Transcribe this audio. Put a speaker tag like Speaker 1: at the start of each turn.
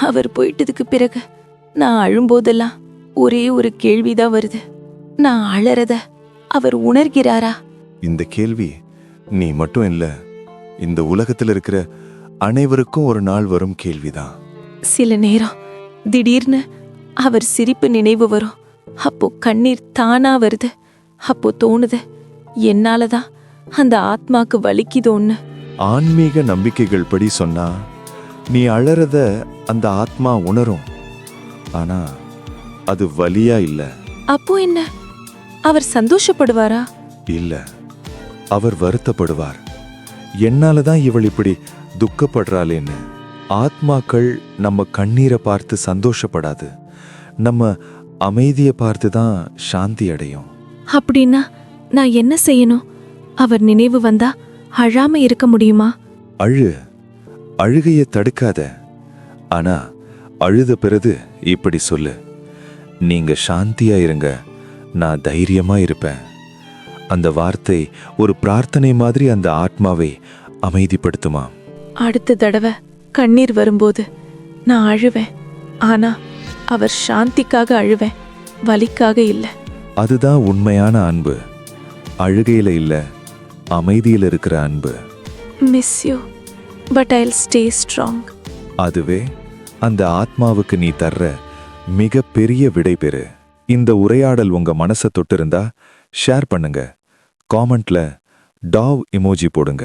Speaker 1: அவர் போயிட்டதுக்கு பிறகு நான் அழும்போதெல்லாம் ஒரே ஒரு கேள்விதான் வருது. நான் அழறத அவர் உணர்கிறாரா?
Speaker 2: இந்த கேள்வி நீ மட்டும் இல்ல, இந்த உலகத்தில் இருக்கிற அனைவருக்கும் ஒரு நாள் வரும் கேள்விதான்.
Speaker 1: சில நேரம் திடீர்னு அவர் சிரிப்பு நினைவு வரும். அப்போ கண்ணீர் தானா வருது. அப்போ தோணுது, என்னாலதான் அந்த ஆத்மாக்கு வலிக்குதோன்னு.
Speaker 2: ஆன்மீக நம்பிக்கைகள் படி சொன்னா நீ அழறத அந்த ஆத்மா உணரும். ஆனா அது வலியா இல்ல.
Speaker 1: அப்போ என்ன, அவர் சந்தோஷப்படுவாரா?
Speaker 2: இல்ல, அவர் வருத்தப்படுவார். என்னாலதான் இவள் இப்படி துக்கப்படுறாளேன்னு. ஆத்மாக்கள் நம்ம கண்ணீரை பார்த்து சந்தோஷப்படாது, நம்ம அமைதியை பார்த்து தான் சாந்தி அடையும்.
Speaker 1: அப்படின்னா நான் என்ன செய்யணும்? அவர் நினைவு வந்தா அழாம இருக்க முடியுமா?
Speaker 2: அழுகையை தடுக்காத. ஆனா அழுத பிறகு இப்படி சொல்லு, நீங்க சாந்தியா இருங்க, நான் தைரியமா இருப்பேன். அந்த வார்த்தை ஒரு பிரார்த்தனை மாதிரி அந்த ஆத்மாவை அமைதிப்படுத்துமா.
Speaker 1: அடுத்த தடவை கண்ணீர் வரும்போது நான் அழுவேன். ஆனா அவர் சாந்திக்காக அழுவேன், வலிக்காக இல்ல.
Speaker 2: அதுதான் உண்மையான அன்பு. அழுகையில இல்ல, அமைதியில் இருக்கிற அன்பு.
Speaker 1: Miss you but Jal stay strong.
Speaker 2: அதுவே அந்த ஆத்மாவுக்கு நீ தர்ற மிக பெரிய விடை பெறு. இந்த உரையாடல் உங்க மனசை தொட்டிருந்தா ஷேர் பண்ணுங்க, காமெண்ட்ல டாவ் இமோஜி போடுங்க.